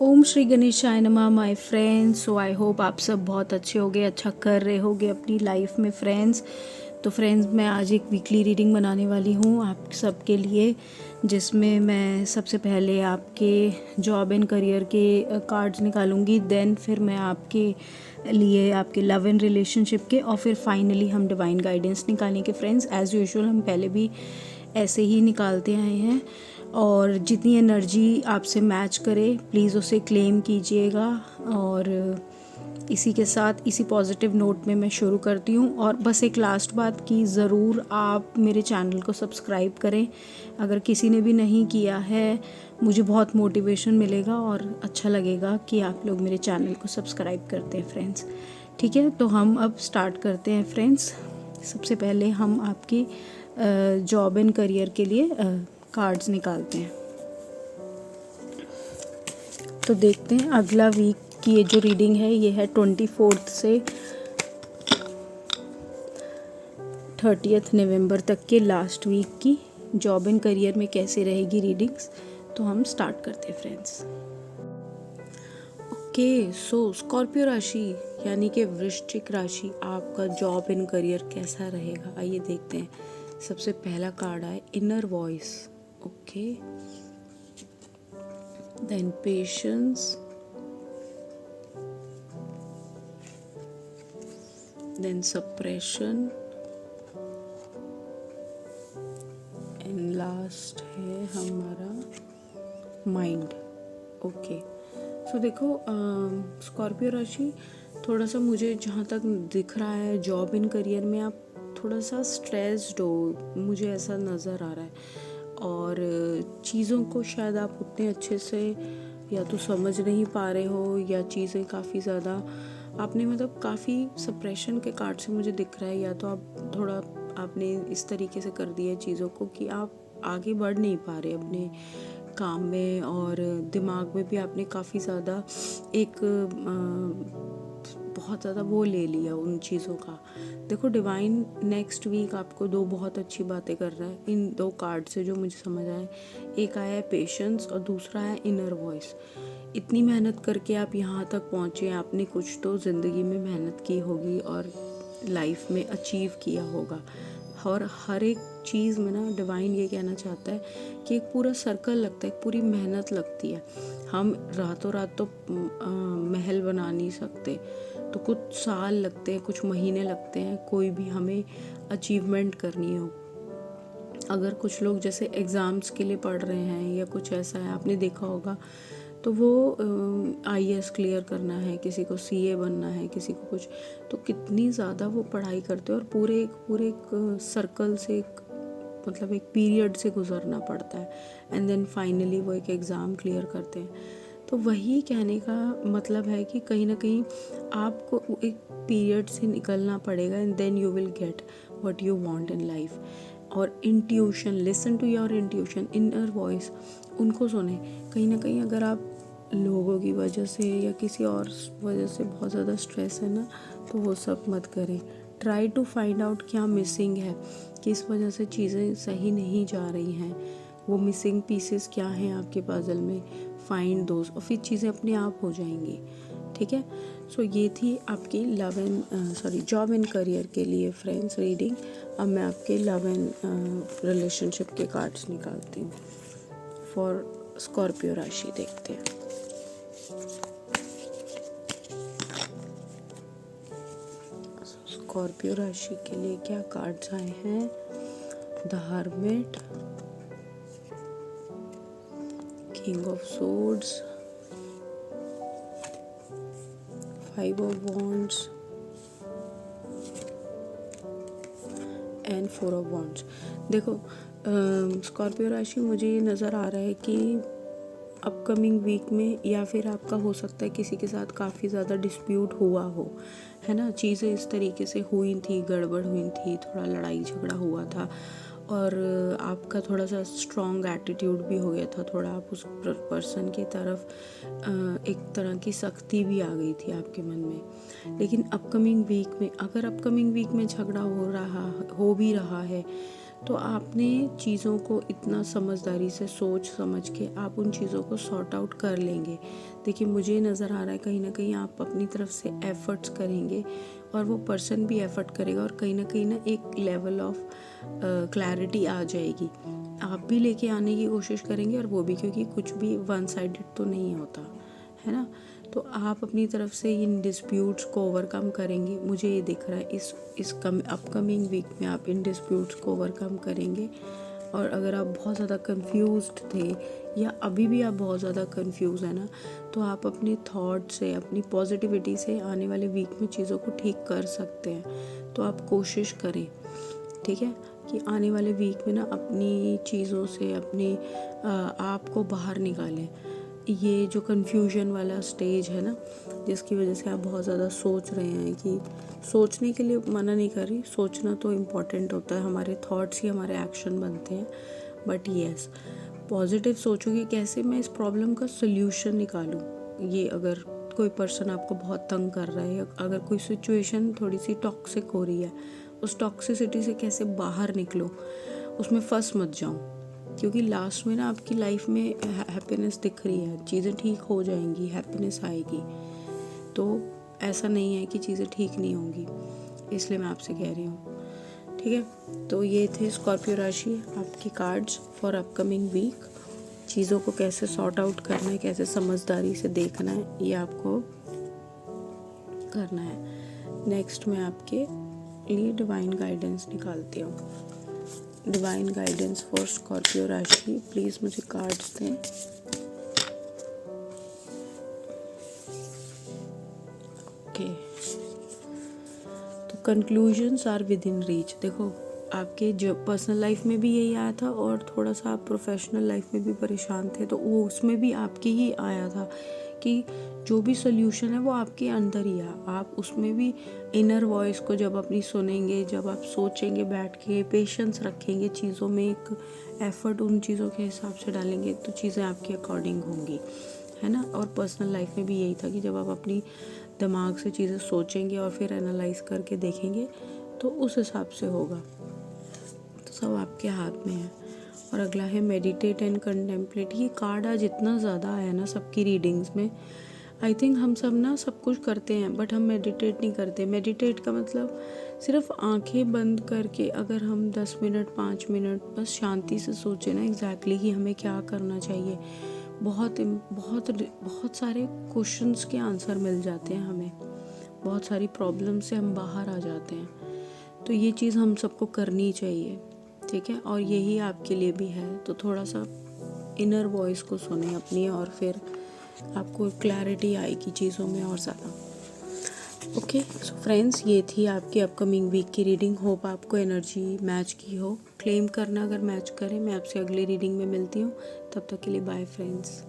ओम श्री गणेशाय नमः my friends. So I hope आप सब बहुत अच्छे होगे, अच्छा कर रहे होगे अपनी लाइफ में फ्रेंड्स। तो फ्रेंड्स, मैं आज एक वीकली रीडिंग बनाने वाली हूँ आप सबके लिए, जिसमें मैं सबसे पहले आपके जॉब एंड करियर के कार्ड्स निकालूंगी, देन फिर मैं आपके लिए आपके लव एंड रिलेशनशिप के, और फिर फाइनली हम डिवाइन गाइडेंस निकालेंगे फ्रेंड्स। एज़ यूजुअल हम पहले भी ऐसे ही निकालते आए हैं, और जितनी एनर्जी आपसे मैच करे प्लीज़ उसे क्लेम कीजिएगा। और इसी के साथ इसी पॉजिटिव नोट में मैं शुरू करती हूँ। और बस एक लास्ट बात कि ज़रूर आप मेरे चैनल को सब्सक्राइब करें, अगर किसी ने भी नहीं किया है। मुझे बहुत मोटिवेशन मिलेगा और अच्छा लगेगा कि आप लोग मेरे चैनल को सब्सक्राइब करते हैं फ्रेंड्स। ठीक है, तो हम अब स्टार्ट करते हैं फ्रेंड्स। सबसे पहले हम आपकी जॉब एंड करियर के लिए कार्ड्स निकालते हैं। तो देखते हैं अगला वीक की ये जो रीडिंग है, ये है 24 से 30 नवंबर तक के लास्ट वीक की जॉब एंड करियर में कैसे रहेगी रीडिंग्स। तो हम स्टार्ट करते हैं फ्रेंड्स। ओके, सो स्कॉर्पियो राशि यानी कि वृश्चिक राशि, आपका जॉब एंड करियर कैसा रहेगा आइए देखते हैं। सबसे पहला कार्ड है inner voice. Okay, then patience, then suppression, and last है हमारा माइंड। ओके, सो देखो स्कॉर्पियो राशि, थोड़ा सा मुझे जहाँ तक दिख रहा है जॉब इन करियर में आप थोड़ा सा स्ट्रेस्ड हो, मुझे ऐसा नज़र आ रहा है। और चीज़ों को शायद आप उतने अच्छे से या तो समझ नहीं पा रहे हो, या चीज़ें काफ़ी ज़्यादा आपने मतलब काफ़ी सप्रेशन के कार्ड से मुझे दिख रहा है, या तो आप थोड़ा आपने इस तरीके से कर दिया चीज़ों को कि आप आगे बढ़ नहीं पा रहे अपने काम में, और दिमाग में भी आपने काफ़ी ज़्यादा एक बहुत ज़्यादा वो ले लिया उन चीज़ों का। देखो डिवाइन नेक्स्ट वीक आपको दो बहुत अच्छी बातें कर रहा है इन दो कार्ड से जो मुझे समझ आए। एक आया है पेशेंस और दूसरा है इनर वॉइस। इतनी मेहनत करके आप यहाँ तक पहुँचे, आपने कुछ तो ज़िंदगी में मेहनत की होगी और लाइफ में अचीव किया होगा। और हर एक चीज़ में ना डिवाइन ये कहना चाहता है कि एक पूरा सर्कल लगता है, एक पूरी मेहनत लगती है। हम रातों रात तो महल बना नहीं सकते, तो कुछ साल लगते हैं, कुछ महीने लगते हैं कोई भी हमें अचीवमेंट करनी हो। अगर कुछ लोग जैसे एग्ज़ाम्स के लिए पढ़ रहे हैं या कुछ ऐसा है, आपने देखा होगा, तो वो IAS क्लियर करना है, किसी को CA बनना है, किसी को कुछ, तो कितनी ज़्यादा वो पढ़ाई करते हैं और पूरे एक सर्कल से, एक मतलब एक पीरियड से गुजरना पड़ता है, एंड देन फाइनली वो एक एग्ज़ाम क्लियर करते हैं। तो वही कहने का मतलब है कि कहीं ना कहीं आपको एक पीरियड से निकलना पड़ेगा, and then you will get what you want in life. और intuition, listen to your intuition, inner voice, उनको सुने। कहीं ना कहीं अगर आप लोगों की वजह से या किसी और वजह से बहुत ज़्यादा स्ट्रेस है ना, तो वो सब मत करें। ट्राई टू फाइंड आउट क्या मिसिंग है, किस वजह से चीज़ें सही नहीं जा रही हैं, वो मिसिंग पीसेस क्या हैं आपके पजल में, फाइंड दोस्त, और फिर चीज़ें अपने आप हो जाएंगी। ठीक है, सो ये थी आपकी जॉब एंड करियर के लिए फ्रेंड्स रीडिंग। अब मैं आपके लव एंड रिलेशनशिप के कार्ड्स निकालती हूँ फॉर स्कॉर्पियो राशि। देखते हैं स्कॉर्पियो राशि के लिए क्या कार्ड्स आए हैं। The hermit, king of swords, 5 of wands and 4 of wands। देखो स्कॉर्पियो राशि, मुझे ये नज़र आ रहा है कि अपकमिंग वीक में, या फिर आपका हो सकता है किसी के साथ काफ़ी ज़्यादा डिस्प्यूट हुआ हो, है ना, चीज़ें इस तरीके से हुई थी, गड़बड़ हुई थी, थोड़ा लड़ाई झगड़ा हुआ था, और आपका थोड़ा सा स्ट्रॉन्ग एटीट्यूड भी हो गया था, थोड़ा आप उस पर्सन की तरफ एक तरह की सख्ती भी आ गई थी आपके मन में। लेकिन अपकमिंग वीक में, अगर अपकमिंग वीक में झगड़ा हो भी रहा है, तो आपने चीज़ों को इतना समझदारी से सोच समझ के आप उन चीज़ों को सॉर्ट आउट कर लेंगे। देखिए मुझे नज़र आ रहा है कहीं ना कहीं आप अपनी तरफ से एफ़र्ट्स करेंगे और वो पर्सन भी एफ़र्ट करेगा और कहीं ना एक लेवल ऑफ क्लैरिटी आ जाएगी। आप भी लेके आने की कोशिश करेंगे और वो भी, क्योंकि कुछ भी वन साइडेड तो नहीं होता है ना। तो आप अपनी तरफ से इन डिस्प्यूट्स को ओवरकम करेंगे। मुझे ये दिख रहा है इस अपकमिंग वीक में आप इन डिस्प्यूट्स को ओवरकम करेंगे। और अगर आप बहुत ज़्यादा कंफ्यूज्ड थे या अभी भी आप बहुत ज़्यादा कंफ्यूज है ना, तो आप अपने थॉट से, अपनी पॉजिटिविटी से आने वाले वीक में चीज़ों को ठीक कर सकते हैं। तो आप कोशिश करें, ठीक है, कि आने वाले वीक में ना अपनी चीज़ों से अपने आप को बाहर निकालें। ये जो कन्फ्यूजन वाला स्टेज है ना, जिसकी वजह से आप बहुत ज़्यादा सोच रहे हैं, कि सोचने के लिए मना नहीं कर रही, सोचना तो इम्पॉर्टेंट होता है, हमारे थॉट्स ही हमारे एक्शन बनते हैं। बट येस, पॉजिटिव सोचो कि कैसे मैं इस प्रॉब्लम का सोल्यूशन निकालूं। ये अगर कोई पर्सन आपको बहुत तंग कर रहा है या अगर कोई सिचुएशन थोड़ी सी टॉक्सिक हो रही है, उस टॉक्सिसिटी से कैसे बाहर निकलो, उसमें फंस मत जाओ। क्योंकि लास्ट में ना आपकी लाइफ में हैप्पीनेस दिख रही है, चीज़ें ठीक हो जाएंगी, हैप्पीनेस आएगी। तो ऐसा नहीं है कि चीज़ें ठीक नहीं होंगी, इसलिए मैं आपसे कह रही हूँ, ठीक है। तो ये थे स्कॉर्पियो राशि आपकी कार्ड्स फॉर अपकमिंग वीक। चीज़ों को कैसे सॉर्ट आउट करना है, कैसे समझदारी से देखना है, ये आपको करना है। नेक्स्ट मैं आपके लिए डिवाइन गाइडेंस निकालती हूँ। डिवाइन गाइडेंस फॉर स्कॉर्पियो राशि, प्लीज़ मुझे कार्ड्स दें। ओके, तो conclusions are within reach. देखो आपके जो पर्सनल लाइफ में भी यही आया था और थोड़ा सा आप प्रोफेशनल लाइफ में भी परेशान थे, तो वो उसमें भी आपके ही आया था कि जो भी सोल्यूशन है वो आपके अंदर ही है। आप उसमें भी इनर वॉइस को जब अपनी सुनेंगे, जब आप सोचेंगे बैठ के, पेशेंस रखेंगे चीज़ों में, एक एफर्ट उन चीज़ों के हिसाब से डालेंगे, तो चीज़ें आपके अकॉर्डिंग होंगी, है ना। और पर्सनल लाइफ में भी यही था कि जब आप अपनी दिमाग से चीज़ें सोचेंगे और फिर एनालाइज करके देखेंगे तो उस हिसाब से होगा। तो सब आपके हाथ में है। और अगला है मेडिटेट एंड कंटेम्पलेट। ये कार्ड आज इतना ज़्यादा आया ना सबकी रीडिंग्स में। आई थिंक हम सब ना सब कुछ करते हैं बट हम मेडिटेट नहीं करते। मेडिटेट का मतलब सिर्फ आंखें बंद करके अगर हम 10 मिनट 5 मिनट बस शांति से सोचें ना एग्जैक्टली कि हमें क्या करना चाहिए, बहुत बहुत बहुत सारे क्वेश्चंस के आंसर मिल जाते हैं हमें, बहुत सारी प्रॉब्लम से हम बाहर आ जाते हैं। तो ये चीज़ हम सबको करनी चाहिए, ठीक है। और यही आपके लिए भी है। तो थोड़ा सा इनर वॉइस को सुने अपनी, और फिर आपको क्लैरिटी आएगी चीज़ों में और ज़्यादा। ओके सो फ्रेंड्स, ये थी आपकी अपकमिंग वीक की रीडिंग। होप आपको एनर्जी मैच की हो। क्लेम करना अगर मैच करे। मैं आपसे अगली रीडिंग में मिलती हूँ, तब तक के लिए बाय फ्रेंड्स।